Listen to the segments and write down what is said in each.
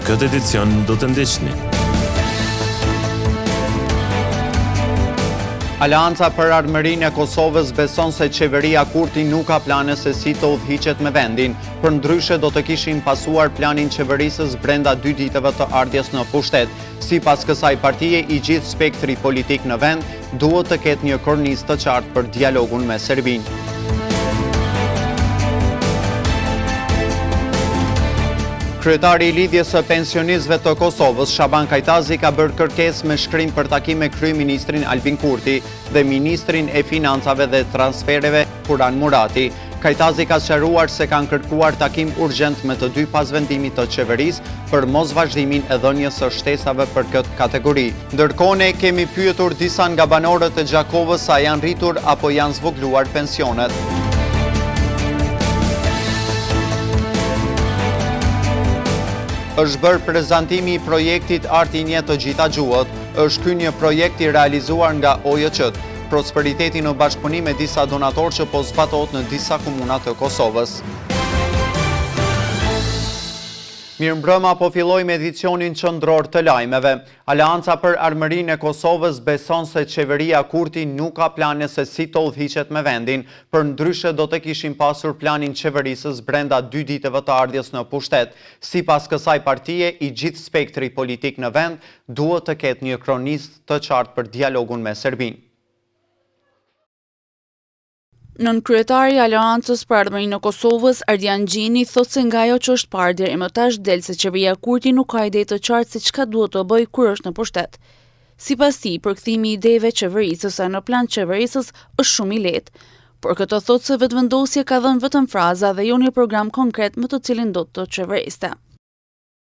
këtë edicion do të ndiqni. Aleanca për Armërinë e Kosovës beson se qeveria Kurti nuk ka plane se si të udhëhiqet me vendin, përndryshe do të kishin pasuar planin qeverisës brenda 2 ditëve të ardhjes në pushtet. Sipas kësaj partie, i gjithë spektri politik në vend duhet të ketë një kornizë të qartë për dialogun me Serbinë. Kryetari i lidhjes së pensionistëve të Kosovës, Shaban Kajtazi, ka bërë kërkesë me shkrim për takim me kryeministrin Albin Kurti dhe ministrin e financave dhe transfereve Kuran Murati. Kajtazi ka sqaruar se kanë kërkuar takim urgjent me të dy pas vendimit të qeverisë për mos vazhdimin e dhënies së shtesave për këtë kategori. Ndërkohë ne kemi pyetur disa nga banorët e Gjakovës a janë rritur apo janë zvogluar pensionet. Është bërë prezantimi i projektit Artinje të gjitha gjuhët. Është ky një projekt i realizuar nga OJC, Prosperiteti në bashkëpunim me disa donatorë që po zbatohet në disa komuna të Kosovës. Mirëmbrëma, po filloj me edicionin qendror të lajmeve. Aleanca për Armërinë e Kosovës beson se qeveria Kurti nuk ka plane se si të udhëhiqet me vendin, përndryshe do të kishin pasur planin qeverisës brenda 2 ditëve të ardhjes në pushtet. Sipas kësaj partie, i gjithë spektri politik në vend duhet të ketë një kronizë të qartë për dialogun me Serbinë. Nën kryetari i Aleancës për Armërinë e Kosovës, Ardian Gjini, thot se nga ajo që është parë deri më tash del se qeveria Kurti nuk ka ide të qartë se çka duhet të bëjë kur është në pushtet. Sipas tij, përkthimi i ideve qeverisës në plan qeverisës është shumë i lehtë, por këtë thot se vetëvendosja ka dhënë vetëm fraza dhe jo një program konkret me të cilin do të qeveriste.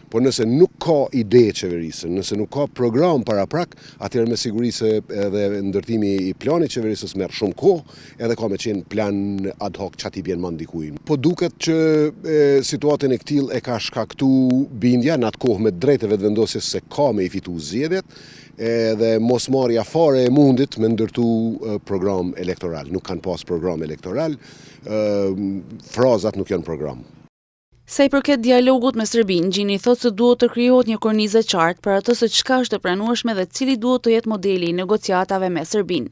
Por nëse nuk ka ide qeverisë, nëse nuk ka program paraprak, atëherë me siguri se edhe ndërtimi i planit qeverisës merr shumë kohë, edhe ka me qenë plan ad hoc çati bjen më ndikujnë. Po duket që situatën e këtillë e ka shkaktu bindja në atë kohë me drejtë vetëvendosjes se ka me i fitu zgjedhjet, edhe mosmarrja fare e mundit me ndërtu program elektoral. Nuk kanë pas program elektoral, frazat nuk janë program. Sa i përket dialogut me Serbinë, Gjini thot se duhet të krijohet një kornizë e qartë për atë se çka është e pranueshme dhe cili duhet të jetë modeli i negociatave me Serbinë.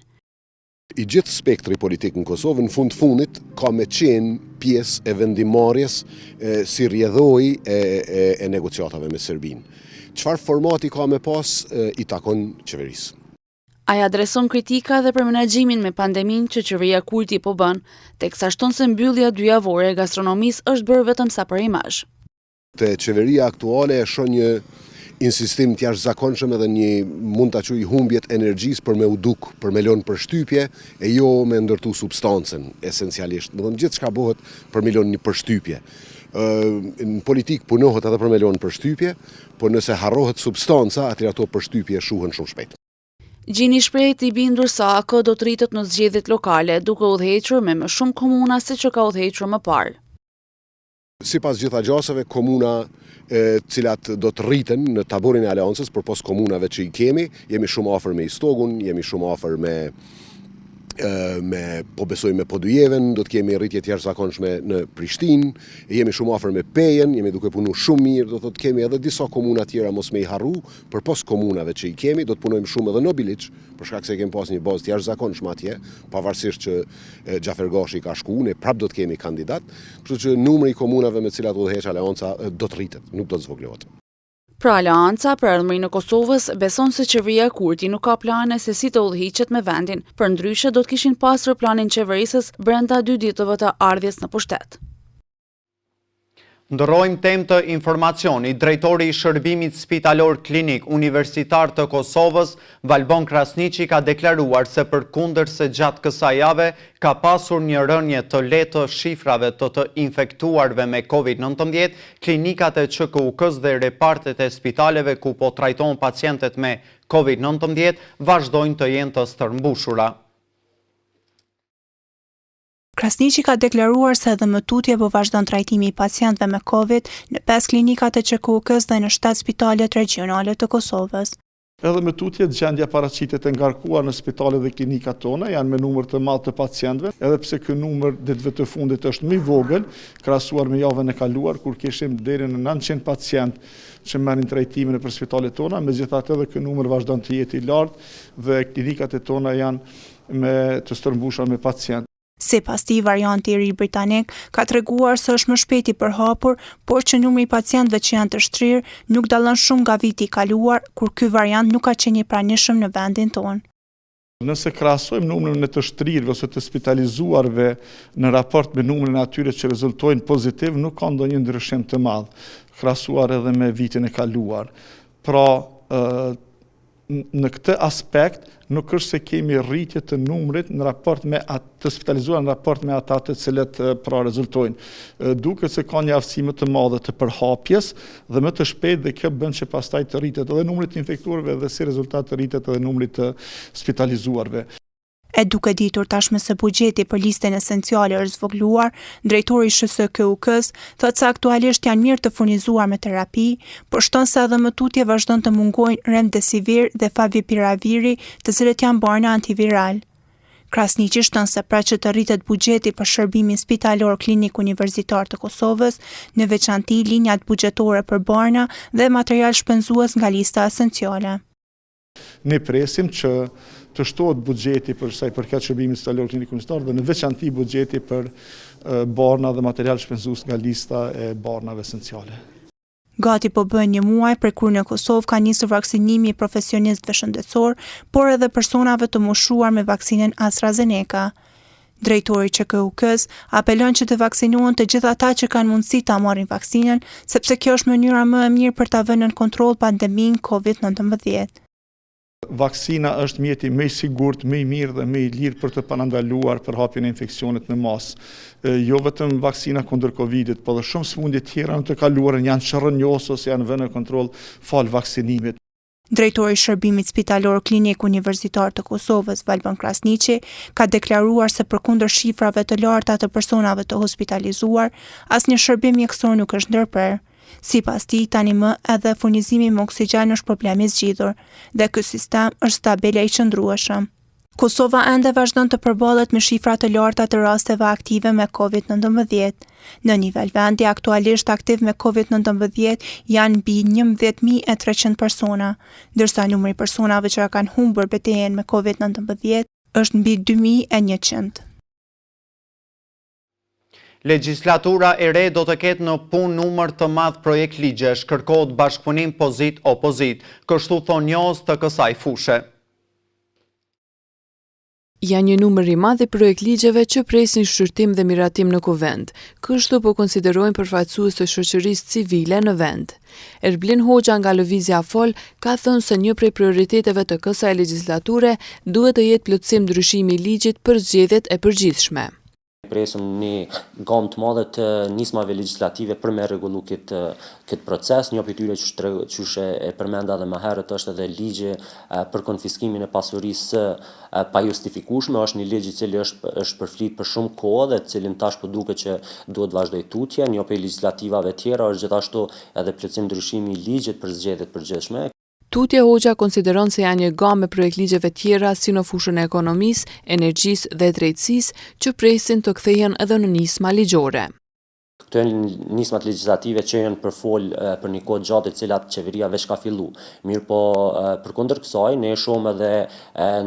I gjithë spektri politik në Kosovë në fundit ka me qenë pjesë e vendimarrjes si rrjedhoi e negociatave me Serbinë. Çfarë formati ka me pas i takon qeverisë. Ai adreson kritika edhe për menaxhimin me pandeminë që qeveria Kurti po bën, teksa shton se mbyllja 2 javore e gastronomisë është bërë vetëm sa për imazh. Te qeveria aktuale e shon një insistim të jashtëzakonshëm edhe mund ta quaj humbjet energjisë për me u duk, për me lënë përshtypje e jo me ndërtu substancën esencialisht. Do të thonë gjithçka bëhet për me lënë një përshtypje. Në politik punohet edhe për me lënë përshtypje, por nëse harrohet substanca, atëherë ato përshtypje shuhen shumë shpejt. Gjini shpreh i bindur se AK do të rritet në zgjedhjet lokale, duke udhëhequr me më shumë komuna se që ka udhëhequr më parë. Sipas gjitha gjasave, komuna cilat do të rriten në taborin e aleancës, për pos komunave që i kemi, jemi shumë afër me Istogun, jemi shumë afër po besoj me Podujeven, do të kemi rritje të jashtëzakonshme në Prishtinë, jemi shumë afër me Pejen, jemi duke punu shumë mirë, do të kemi edhe disa komuna tjera mos me i harru, për pos komunave që i kemi, do të punojmë shumë edhe në Biliç, për shkak se kemi pas një bazë të jashtëzakonshme atje, pavarësisht që Gjafer Gashi ka shku, ne prap do të kemi kandidat, kështu që numri i komunave me cilat udhëheq aleanca do të rritet, nuk do të zvoglohet. Pra Aleanca për Armërinë e Kosovës beson se qeveria Kurti nuk ka plane se si të udhëhiqet me vendin, përndryshe do të kishin pasur planin qeverisës brenda 2 ditëve të ardhjes në pushtet. Ndërrojmë temë të informacioni. Drejtori i Shërbimit Spitalor Klinik Universitar të Kosovës, Valbon Krasniqi, ka deklaruar se përkundërse gjatë kësaj jave ka pasur një rënje të lehtë të shifrave të infektuarve me COVID-19, klinikat e QKUK-s dhe repartet e spitaleve ku po trajtohen pacientet me COVID-19 vazhdojnë të jenë të stërmbushura. Krasniqi ka deklaruar se edhe më tutje po vazhdon trajtimi i pacientëve me COVID në 5 klinikat e QKUK-s dhe në 7 spitalet regionale të Kosovës. Edhe me tutje gjendja paraqitet e ngarkuar në spitalet dhe klinikat tona, janë me numër të madh të pacientëve, edhe pse ky numër ditëve të fundit është më i vogël krahasuar me javën e kaluar kur kishim deri në 900 pacientë që merrin trajtimin nëpër spitalet tona, megjithatë edhe ky numër vazhdon të jetë i lartë dhe klinikat e tona janë të stërmbushura me pacientë. Sipas tij, varianti i ri britanik ka treguar se është më shpejt i përhapur, por që numri i pacientëve që janë të shtrirë nuk dallon shumë nga viti i kaluar, kur ky variant nuk ka qenë i pranishëm në vendin tonë. Nëse krahasojmë numrin e të shtrirëve ose të spitalizuarve në raport me numrin e atyre që rezultojnë pozitiv, nuk ka ndonjë ndryshim të madh, krahasuar edhe me vitin e kaluar. Pra, në këtë aspekt nuk është se kemi rritje të numrit në raport me të spitalizuar në raport me ata të cilët pra rezultojnë. Duket se ka një aftësi më të madhe të përhapjes dhe më të shpejtë, dhe kjo bën që pastaj të rritet edhe numri të infektuarve dhe si rezultat të rritet edhe numri të spitalizuarve. E duke ditur tashmë se buxheti për listën esenciale është zvogluar, drejtori i SHKUK-s thotë se aktualisht janë mirë të furnizuar me terapi, por shton se edhe më tutje vazhdon të mungojnë remdesivir dhe favipiraviri, të cilët janë barna antiviral. Krasniqi shton se pra që të rritet buxheti për shërbimin spitalor klinik universitar të Kosovës, në veçanti linjat buxhetore për barna dhe material shpenzues nga lista esenciale. Ne presim që të shtohet buxheti për sa i përket shërbimit spitalor klinik universitar dhe në veçanti buxheti për barna dhe material shpenzues nga lista e barnave esenciale. Gati po bën një muaj për kur në Kosovë ka nisur vaksinimi i profesionistëve shëndetësor, por edhe personave të moshuar me vaksinën AstraZeneca. Drejtori i SHKUK-s apelon që të vaksinohen të gjithë ata që kanë mundësi ta marrin vaksinën, sepse kjo është mënyra më e mirë për ta vënë në kontroll pandeminë COVID-19. Vaksina është mjeti më i sigurt, më i mirë dhe më i lirë për të parandaluar përhapjen e infeksionit në masë. Jo vetëm vaksina kundër Covidit, por edhe shumë sëmundje tjera në të kaluarën janë shërrënjosur ose janë vënë në kontroll fal vaksinimit. Drejtori i Shërbimit Spitalor Klinik Universitar të Kosovës, Valban Krasniqi, ka deklaruar se përkundër shifrave të larta të personave të hospitalizuar, asnjë shërbim mjekësor nuk është ndërprerë. Sipas tij, tani më edhe furnizimi me oksigjen është problem i zgjidhur dhe ky sistem është stabil e i qëndrueshëm. Kosova ende vazhdon të përballet me shifra të larta të rasteve aktive me COVID-19. Në nivel vendi, aktualisht aktiv me COVID-19 janë mbi 11.300 persona, ndërsa numri i personave që kanë humbur betejën me COVID-19 është mbi 2.100. Legjislatura e re do të ketë në punë numër të madh projekt ligjesh, kërkohet bashkëpunim pozit-opozit, kështu thon njohës të kësaj fushe. Janë një numër i madh i projekt ligjeve që presin shqyrtim dhe miratim në kuvend. Kështu po konsiderojnë përfaqësues të shoqërisë civile në vend. Erblin Hoxha nga Lëvizja Fol ka thënë se një prej prioriteteve të kësaj legjislature duhet të jetë plotësim ndryshimi i ligjit për zgjedhjet e përgjithshme. Presim një gamë të madhe të nismave legislative për me rregullu këtë proces. Një prej tyre që e përmenda edhe më herët është edhe ligji për konfiskimin e pasurisë pa justifikueshme. Është një ligj i cili është përflit për shumë kohë dhe cilin tash po duket që duhet vazhdoj tutje. Një prej legjislativave tjera është gjithashtu edhe plotësim ndryshimi i ligjit për zgjedhjet e përgjithshme. Tutje Hoxha konsideron se janë një gamë projekt ligjeve tjera si në fushën e ekonomisë, energjisë dhe drejtësisë që presin të kthehen edhe në nisma ligjore. Këto janë nismat legislative që janë përfol për një kohë gjatë të cilat qeveria veç ka fillu. Mirë po përkundër kësaj ne shohim edhe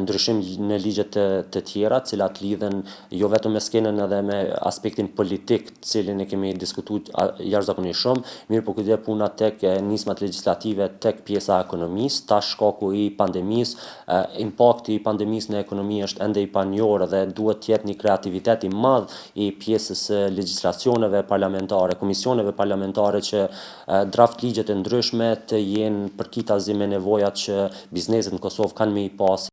ndryshim në ligjet të tjera, të cilat lidhen jo vetëm me skenën edhe me aspektin politik, të cilin e kemi diskutuar jashtëzakonisht shumë, mirë po këtë puna tek nismat legjislative tek pjesa e ekonomisë, tash shkaku i pandemisë, impakti i pandemisë në ekonomi është ende i panjohur dhe duhet të jetë një kreativitet i madh i pjesës së legjislacioneve parlamentare, komisioneve parlamentare që draft ligjet e ndryshme të jenë përkitazi me nevojat që bizneset në Kosovë kanë me i pas.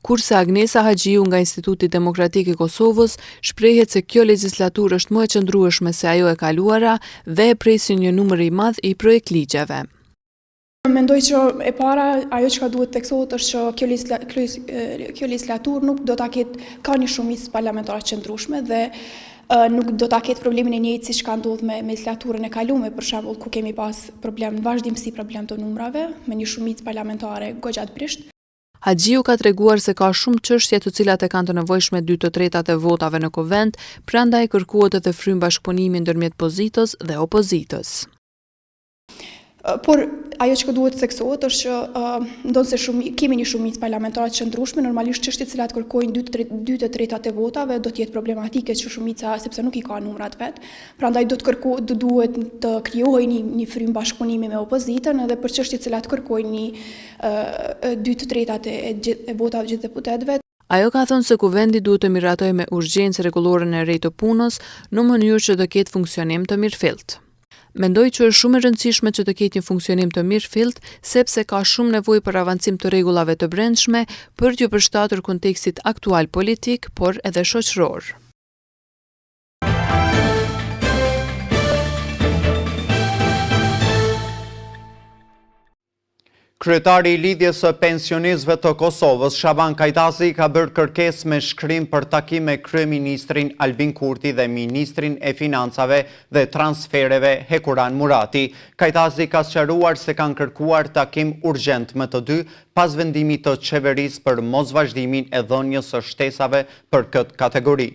Kurse Agnesa Haxhiu nga Instituti Demokratik i Kosovës shprehet se kjo legjislaturë është më e qëndrueshme se ajo e kaluara dhe e presin një numër i madh i projekt ligjeve. Mendoj që e para ajo që duhet theksohet është që kjo legislaturë nuk do ta ketë ka një shumicë parlamentare qëndrueshme dhe nuk do ta ketë problemin e njëjtë siç ka ndodhur me legislaturën e kaluar, për shembull, ku kemi pas problem në vazhdimsi problem të numrave me një shumicë parlamentare goxhatërisht. Haxhiu ka treguar se ka shumë çështje të cilat e kanë të nevojshme 2/3 e votave në Kuvend, prandaj kërkohet edhe frym bashkëpunimi ndërmjet pozitës dhe opozitës. Por ajo që duhet të theksohet është që ndonse kemi një shumicë parlamentare të qëndrueshme, normalisht çështjet cilat kërkojnë 2/3 e votave do të jetë problematike që shumica sepse nuk i ka numrat vet. Prandaj duhet të krijohej një frym bashkëpunimi me opozitën edhe për çështjet cilat kërkojnë një 2/3 e votave gjithë deputetëve. Ajo ka thënë se Kuvendi duhet të miratojë me urgjencë rregulloren e re të punës në mënyrë që të ketë funksionim të mirëfillt. Mendoj që është shumë e rëndësishme që të ketë një funksionim të mirëfillt, sepse ka shumë nevojë për avancim të rregullave të brendshme për t'u përshtatur kontekstit aktual politik, por edhe shoqëror. Kryetari i Lidhjes së Pensionistëve të Kosovës, Shaban Kajtazi, ka bërë kërkesë me shkrim për takim me Kryeministrin Albin Kurti dhe Ministrin e Financave dhe Transfereve Hekuran Murati. Kajtazi ka sqaruar se kanë kërkuar takim urgjent me të dy pas vendimit të qeverisë për mosvazhdimin e dhënies së shtesave për këtë kategori.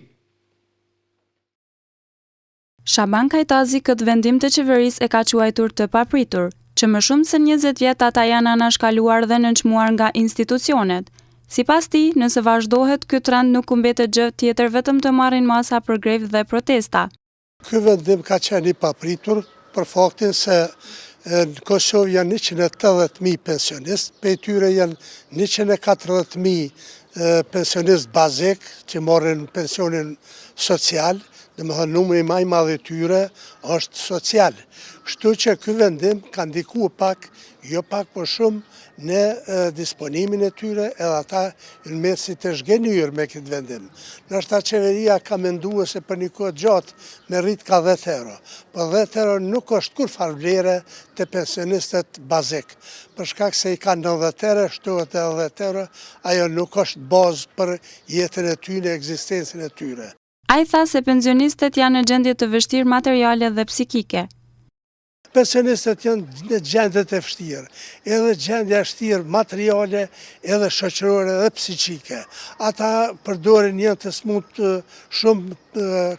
Shaban Kajtazi këtë vendim të qeverisë e ka quajtur të papritur, që më shumë se 20 vjet ata janë anashkaluar dhe nënçmuar nga institucionet. Sipas tij, nëse vazhdohet ky trend nuk mbetet gjë tjetër vetëm të marrin masa për grevë dhe protesta. Ky vendim ka qenë i papritur për faktin se në Kosovë janë 180.000 pensionistë, pe tyre janë 140.000 pensionistë bazik që marrin pensionin social. Dhe më thënë numri më i madh i tyre është social. Kështu që ky vendim ka ndikuar pak, jo pak por shumë në disponimin e tyre edhe ata në mesi të zhgënjur me këtë vendim. Ndoshta qeveria ka menduar se për një kohë gjatë me rrit ka 10 euro. Po 10 euro nuk është kurrë vlere të pensionistët bazik. Për shkak se i kanë 90 euro, shtohet edhe 10 euro, ajo nuk është bazë për jetën e tyre, ekzistencën e tyre. Ai tha se pensionistët janë në gjendje të vështirë materiale dhe psikike. Pensionistët janë në gjendje të vështirë, edhe gjendja vështirë materiale, edhe shoqërore dhe psikike. Ata përdorin një të smut shumë,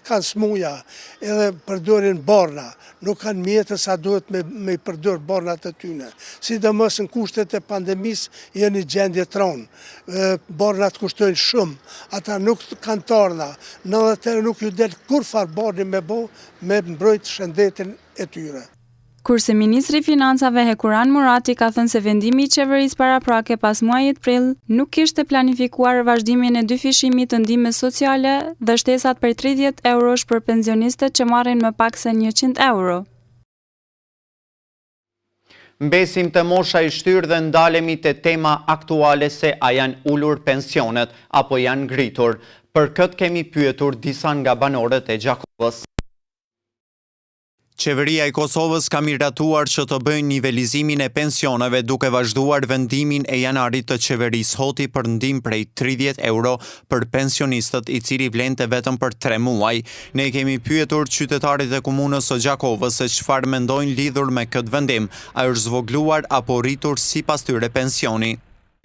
kanë smuja, edhe përdorin borna, nuk kanë mjetë sa duhet me përdor bornat e tyne. Sidomos në kushtet e pandemisë janë një gjendje tronë. Bornat kushtojnë shumë, ata nuk kanë torna, në dhe nuk ju del kur farë borni me mbrojt shëndetin e tyre. Kurse Ministri i Financave Hekuran Murati ka thënë se vendimi i qeverisë paraprake pas muajit prill nuk kishte planifikuar vazhdimin e dyfishimit të ndihmës sociale dhe shtesat për 30 eurosh për pensionistët që marrin më pak se 100 euro. Mbesim të mosha i shtyrë dhe ndalemi te tema aktuale se a janë ulur pensionet apo janë ngritur. Për këtë kemi pyetur disa nga banorët e Gjakovës. Qeveria e Kosovës ka miratuar që të bëjnë nivelizimin e pensioneve duke vazhduar vendimin e janarit të qeverisë Hoti për ndihmë prej 30 euro për pensionistët i cili vlente vetëm për 3 muaj. Ne kemi pyetur qytetarit e komunës së Gjakovës se çfarë mendojnë lidhur me këtë vendim, a është zvogluar apo rritur sipas tyre pensioni.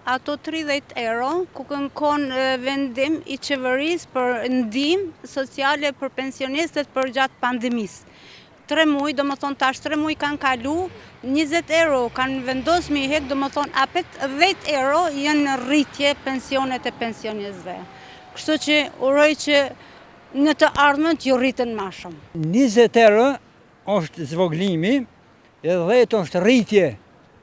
Ato 30 euro ku kërkon vendim i qeverisë për ndihmë sociale për pensionistët për gjatë pandemisë. 3 muaj, do më thonë tash 3 muaj kanë kalu, 20 euro kanë vendos me hek, do më thonë apet 10 euro janë në rritje pensionet e pensionistëve. Kështu që uroj që në të ardhmen t'ju rriten më shumë. 20 euro është zvoglimi, e 10 është rritje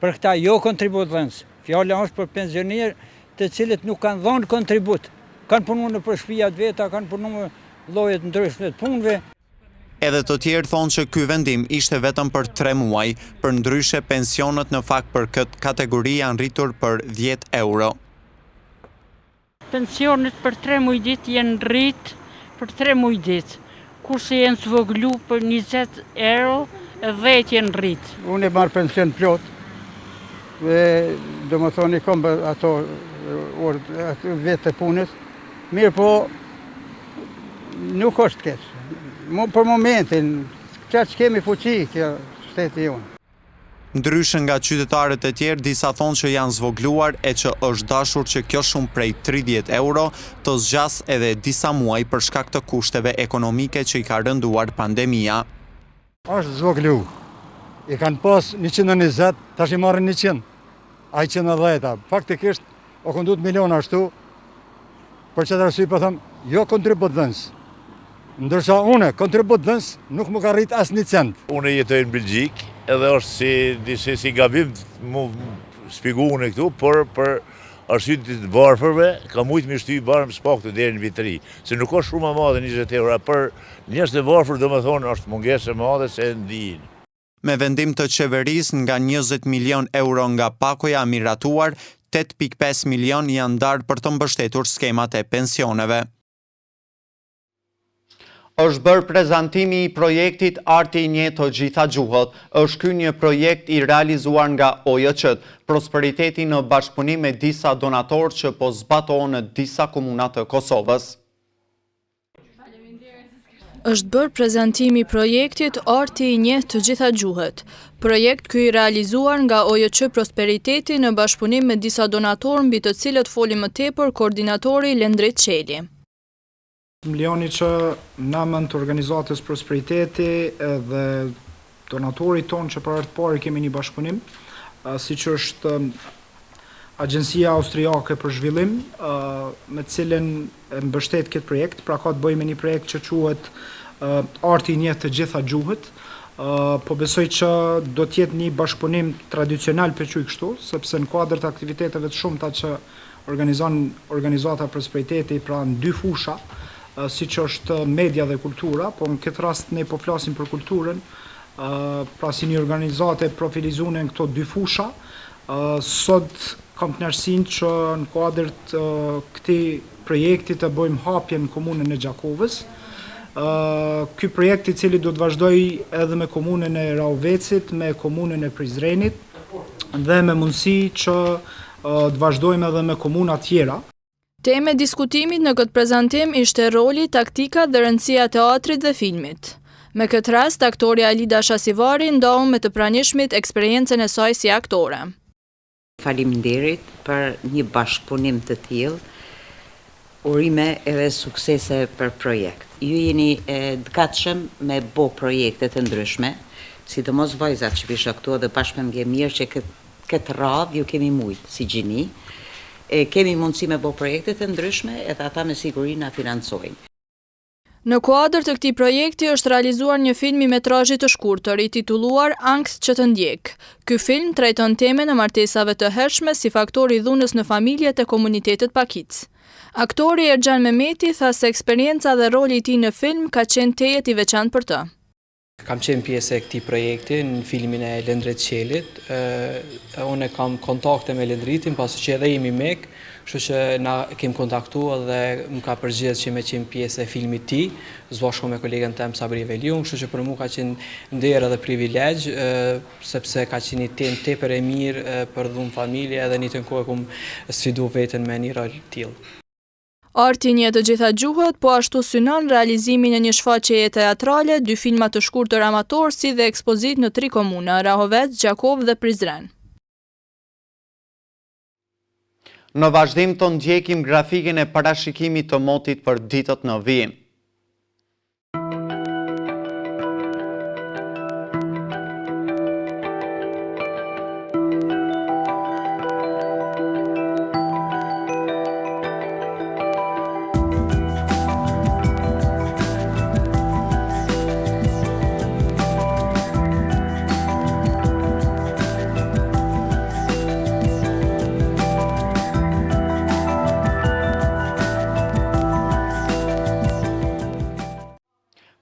për këta jo kontributëdhënës. Fjala është për pensionerë të cilët nuk kanë dhënë kontribut. Kanë punuar në shtëpia të veta, kanë punuar llojet ndryshme të punëve. Edhe të tjerë thonë që ky vendim ishte vetëm për 3 muaj, për ndryshe pensionet në fakt për këtë kategori janë rritur për 10 euro. Pensionet për 3 muaj ditë janë rrit për 3 muaj ditë, kurse janë zvoglu për 20 euro e 10 janë rrit. Unë e marr pension plot, dhe do më thoni kom ato vetë punës, mirë po nuk është keq. Për momentin, që kemi fuqi, kjo shteti jonë. Ndryshë nga qytetarët e tjerë, disa thonë që janë zvogluar e që është dashur që kjo shumë prej 30 euro të zgjas edhe disa muaj për shkak të kushteve ekonomike që i ka rënduar pandemia. Është zvoglu. I kanë pas 120, tash i marrin 100. Ai 110. Faktikisht, o këndut miliona ashtu, për që të arsye po them, jo kontribut dhënës. Ndërsa une, kontribut dhënës, nuk më ka rrit as 1 cent. Une jetoj në Belgjik, edhe është si gabim mu spigu unë këtu, për arsyet të varfërve, ka mujtë me shty barëm s'pak të deri në vitëri. Se nuk është shumë a madhe 20 euro, për njështë e varfër do me thonë është mungesë e madhe se ndijin. Me vendim të qeverisë nga 20 milion euro nga pakoja miratuar, 8.5 milion janë ndarë për të mbështetur skemat e pensioneve. Është bërë prezantimi i projektit Arti i një të gjitha gjuhët. Është ky një projekt i realizuar nga OJC, prosperiteti në bashkëpunim me disa donatorë që po zbatohen në disa komuna të Kosovës. Është bërë prezantimi i projektit Arti i një të gjitha gjuhët. Projekt ky i realizuar nga OJC Prosperiteti në bashkëpunim me disa donatorë, mbi të cilët foli më tepër koordinatori Lendrit Qeli. Milioni që namën të organizatës Prosperiteti dhe donatorit tonë që për herë të parë kemi një bashkëpunim, siç është Agjencia Austriake për Zhvillim, me cilën mbështet këtë projekt, pra ka të bëjë me një projekt që quhet Arti i një të gjitha gjuhët. Po besoj që do të jetë një bashkëpunim tradicional për çuj kështu, sepse në kuadër të aktiviteteve të shumta që organizon organizata Prosperiteti, pra në 2 fusha, si që është media dhe kultura, po në këtë rast ne po flasim për kulturën, pra si një organizate profilizune në këto 2 fusha. Sot kam kënaqësinë që në kuadër të këtij projekti të bëjmë hapje në komunën e Gjakovës. Ky projekt i cili do të vazhdojë edhe me komunën e Rauvecit, me komunën e Prizrenit dhe me mundësi që të vazhdojmë edhe me komuna tjera. Temë e diskutimit në këtë prezantim ishte roli, taktika dhe rëndësia e teatrit dhe filmit. Me këtë rast, aktoria Alida Shasivari ndohu me të pranishmit eksperiencën e saj si aktore. Faleminderit për një bashkëpunim të tillë, urime edhe suksese për projekt. Ju jeni gatshëm me bo projekte të ndryshme, sidomos vajzat që vishë këtu dhe bashkë me mirë që këtë radhë ju kemi mujtë si gjini. Kemi mundësi me bo projekte të ndryshme edhe ata me siguri na financojnë. Në kuadër të këtij projekti është realizuar një film i metrazhit të shkurtër i titulluar Ankth që të ndjek. Ky film trajton temën e martesave të hershme si faktor i dhunës në familjet e komunitetit Pakic. Aktori Erxhan Mehmeti tha se eksperienca dhe roli i tij në film ka qenë tejet i veçantë për të. Kam qenë pjesë e këtij projekti në filmin e Lendrit Qelit. Unë kam kontakte me Lendritin, pasi që edhe jemi mek, kështu që na kemi kontaktuar dhe më ka përgjigjet që me qenë pjesë e filmit tij, bashkë me kolegen tem Sabri Veliun, kështu që për mua ka qenë nder edhe privilegj, sepse ka qenë një temë tepër e mirë për dhunë familje edhe një të kohë kum sfidu veten me një rol të tillë. Arti një të gjitha gjuhët po ashtu synon realizimin e një shfaqjeje teatrale, 2 filma të shkurtër amator si dhe ekspozit në 3 komuna, Rahovec, Gjakov dhe Prizren. Në vazhdim të ndjekim grafikin e parashikimit të motit për ditët në vijim.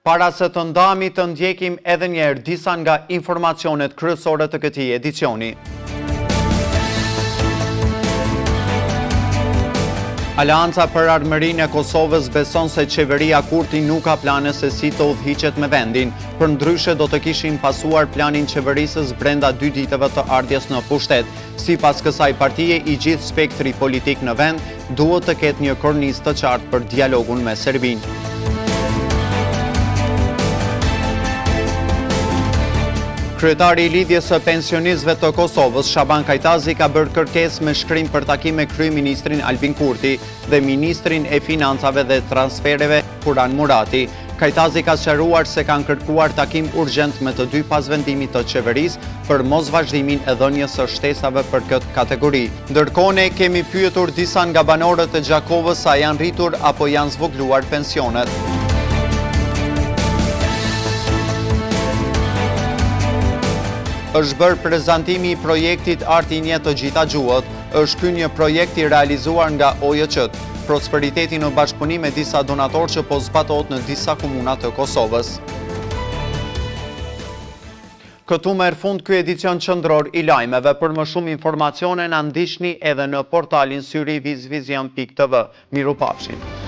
Para se të ndami të ndjekim edhe njerë disa nga informacionet kryesore të këtij edicioni. Aleanca për Armërinë e Kosovës beson se qeveria Kurti nuk ka plane se si të udhëhiqet me vendin, përndryshe do të kishin pasuar planin qeverisës brenda 2 ditëve të ardhjes në pushtet. Sipas kësaj partie, i gjithë spektri politik në vend duhet të ketë një kornizë të qartë për dialogun me Serbinë. Kryetari i Lidhjes së Pensionistëve të Kosovës, Shaban Kajtazi, ka bërë kërkesë me shkrim për takim me kryeministrin Albin Kurti dhe ministrin e Financave dhe Transfereve Kuran Murati. Kajtazi ka sqaruar se kanë kërkuar takim urgjent me të dy pas vendimit të qeverisë për mos vazhdimin e dhënies së shtesave për këtë kategori. Ndërkohë ne kemi pyetur disa nga banorët e Gjakovës sa janë rritur apo janë zvogluar pensionet. Është bërë prezantimi i projektit Artinje të gjitha gjuhët. Është ky një projekt i realizuar nga OJC-t, Prosperiteti në bashkëpunim me disa donatorë që po zbatohet në disa komuna të Kosovës. Këtu merr fund ky edicion qendror i lajmeve. Për më shumë informacione na ndiqni edhe në portalin syrivizion.tv. Mirupafshim.